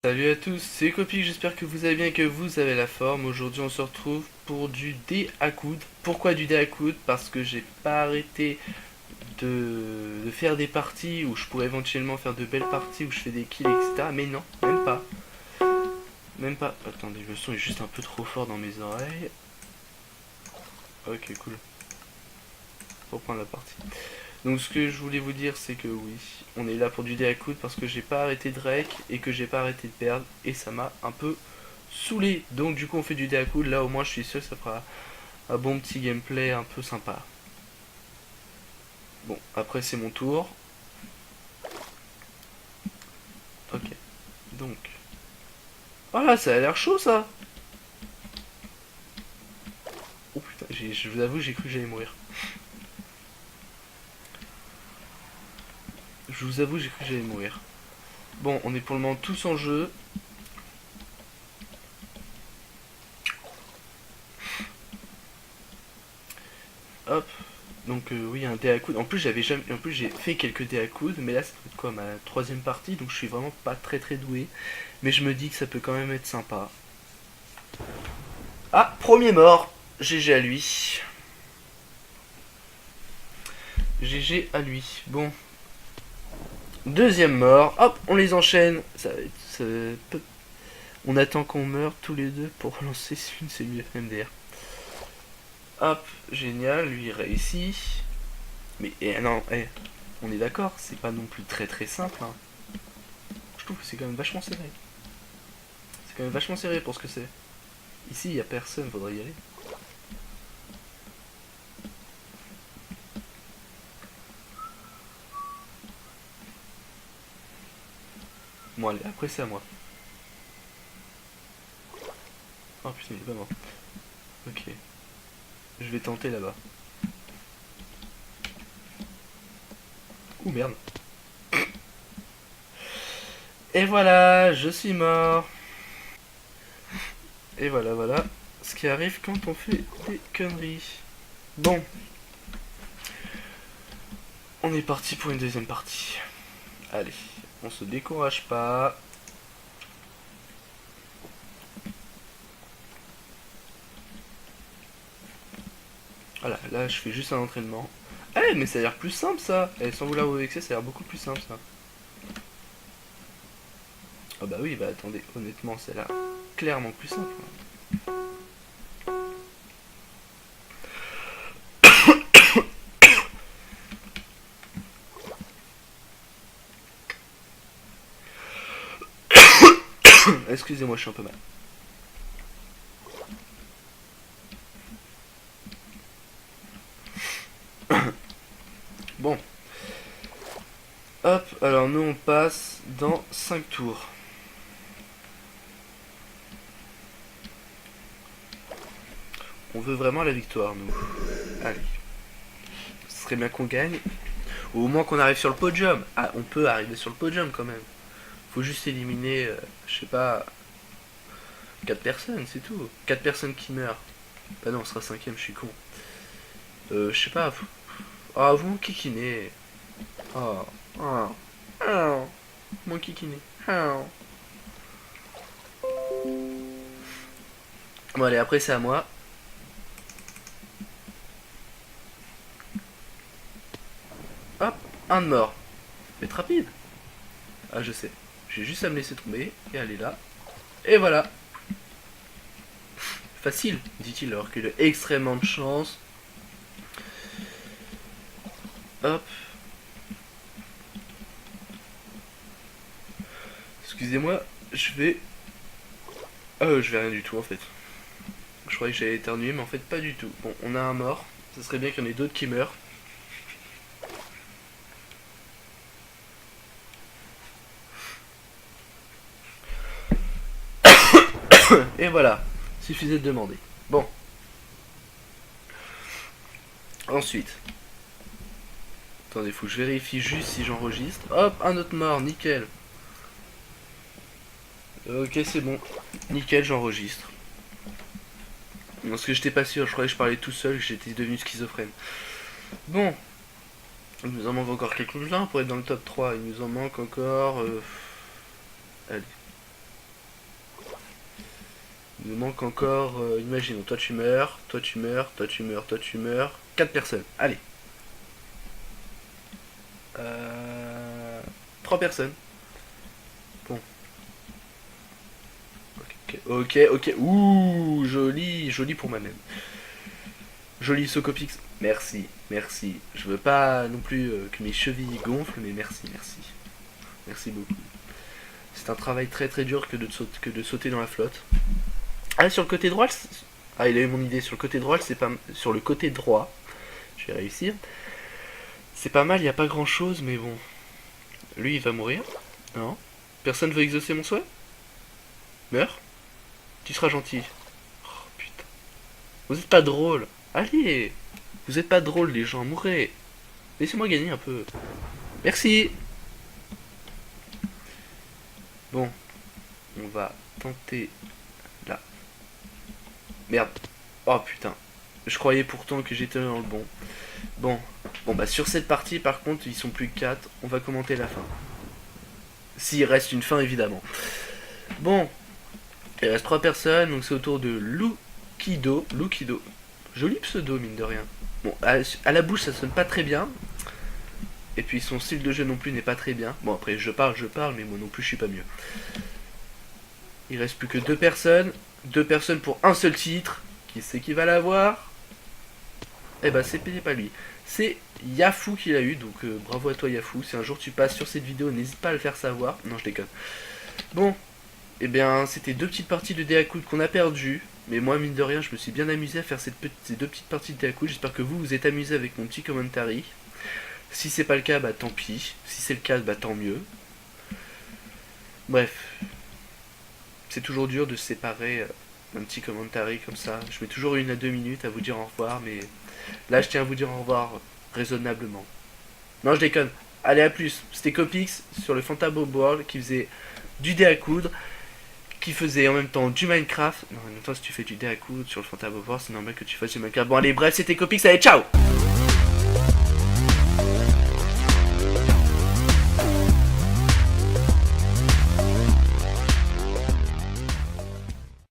Salut à tous, c'est Copic, j'espère que vous allez bien et que vous avez la forme. Aujourd'hui on se retrouve pour du dé à coude. Pourquoi du dé à coude? Parce que j'ai pas arrêté de faire des parties où je pourrais éventuellement faire de belles parties où je fais des kills, etc. Mais non, même pas. Même pas. Attendez, le son est juste un peu trop fort dans mes oreilles. Ok, cool. Reprendre la partie. Donc ce que je voulais vous dire c'est que oui, on est là pour du dé à coude parce que j'ai pas arrêté Drake et que j'ai pas arrêté de perdre et ça m'a un peu saoulé. Donc du coup on fait du dé à coude, là au moins je suis sûr que ça fera un bon petit gameplay un peu sympa. Bon, après c'est mon tour. Ok, donc... Oh là, ça a l'air chaud ça. Oh putain, je vous avoue j'ai cru que j'allais mourir. Je vous avoue j'ai cru que j'allais mourir. Bon, on est pour le moment tous en jeu. Hop, donc oui, un dé à coude. En plus j'avais jamais, en plus j'ai fait quelques dés à coude, mais là c'est quoi ma troisième partie, donc je suis vraiment pas très doué. Mais je me dis que ça peut quand même être sympa. Ah, premier mort. GG à lui. GG à lui. Bon, deuxième mort. Hop, on les enchaîne. On attend qu'on meure tous les deux pour lancer une cellule FMDR. Hop, génial, lui il réussit. Mais non, on est d'accord, c'est pas non plus très simple. Hein. Je trouve que c'est quand même vachement serré. C'est quand même vachement serré pour ce que c'est. Ici, il y a personne, faudrait y aller. Bon, allez, après c'est à moi. Oh putain, il est pas mort. Ok. Je vais tenter là-bas. Ouh, merde. Et voilà, je suis mort. Et voilà. Ce qui arrive quand on fait des conneries. Bon, on est parti pour une deuxième partie. Allez, on se décourage pas. Voilà, là je fais juste un entraînement. Eh, mais ça a l'air plus simple ça. Eh, sans vouloir vous vexer, ça a l'air beaucoup plus simple ça. Ah bah oui, bah attendez, honnêtement, c'est là clairement plus simple. Excusez-moi, je suis un peu mal. Bon, hop, alors nous on passe dans 5 tours. On veut vraiment la victoire, nous. Allez. Ce serait bien qu'on gagne. Ou au moins qu'on arrive sur le podium. Ah, on peut arriver sur le podium quand même. Faut juste éliminer, je sais pas, 4 personnes, c'est tout. 4 personnes qui meurent. Bah non, on sera cinquième, je suis con. Je sais pas. Ah, vous kikinez. Oh, oh, oh, mon kikiné. Oh. Bon, allez, après c'est à moi. Hop, un de mort. Faites rapide. Ah, je sais. J'ai juste à me laisser tomber et aller là. Et voilà. Facile, dit-il, alors qu'il a extrêmement de chance. Hop. Excusez-moi, je vais... je vais rien du tout en fait. Je croyais que j'allais éternuer, mais en fait pas du tout. Bon, on a un mort. Ça serait bien qu'il y en ait d'autres qui meurent. Et voilà. Suffisait de demander. Bon. Ensuite. Attendez, faut que je vérifie juste si j'enregistre. Hop, un autre mort, nickel. Ok, c'est bon. Nickel, j'enregistre. Parce que j'étais pas sûr, je croyais que je parlais tout seul, que j'étais devenu schizophrène. Bon, il nous en manque encore quelques-uns pour être dans le top 3. Il nous en manque encore... Allez. Il nous manque encore, imaginons, toi tu meurs, toi tu meurs, toi tu meurs, toi tu meurs. 4 personnes, allez. 3 personnes. Bon. Ok. Ouh, joli pour moi-même. Joli Socopix. Merci. Je veux pas non plus que mes chevilles gonflent, mais merci. Merci beaucoup. C'est un travail très dur que de sauter dans la flotte. Ah, sur le côté droit, ah, il a eu mon idée. Sur le côté droit, c'est pas sur le côté droit. Je vais réussir. C'est pas mal, il y a pas grand chose, mais bon. Lui, il va mourir. Non. Personne veut exaucer mon souhait. Meurs. Tu seras gentil. Oh putain. Vous êtes pas drôle. Allez. Vous êtes pas drôle, les gens. Mourrez. Laissez-moi gagner un peu. Merci. Bon. On va tenter là. Merde. Oh putain. Je croyais pourtant que j'étais dans le bon. Bon, bah sur cette partie par contre ils sont plus que 4. On va commenter la fin. S'il reste une fin évidemment. Bon, il reste 3 personnes, donc c'est au tour de Lukido. Joli pseudo mine de rien. Bon, à la bouche ça sonne pas très bien. Et puis son style de jeu non plus n'est pas très bien. Bon après je parle, mais moi non plus je suis pas mieux. Il reste plus que 2 personnes. 2 personnes pour un seul titre. Qui c'est qui va l'avoir? Eh ben c'est pas lui. C'est Yafou qui l'a eu, donc bravo à toi Yafou. Si un jour tu passes sur cette vidéo, n'hésite pas à le faire savoir. Non, je déconne. Bon, eh bien c'était 2 petites parties de Deacoud qu'on a perdu. Mais moi, mine de rien, je me suis bien amusé à faire ces 2 petites parties de Deacoud. J'espère que vous vous êtes amusé avec mon petit commentary. Si c'est pas le cas, bah tant pis. Si c'est le cas, bah tant mieux. Bref. C'est toujours dur de se séparer d'un petit commentary comme ça. Je mets toujours 1 à 2 minutes à vous dire au revoir, mais... Là, je tiens à vous dire au revoir raisonnablement. Non, je déconne. Allez, à plus. C'était Copix sur le Fantabob World qui faisait du dé à coudre, qui faisait en même temps du Minecraft. Non, en même temps, si tu fais du dé à coudre sur le Fantabob World, c'est normal que tu fasses du Minecraft. Bon, allez, bref, c'était Copix. Allez, ciao!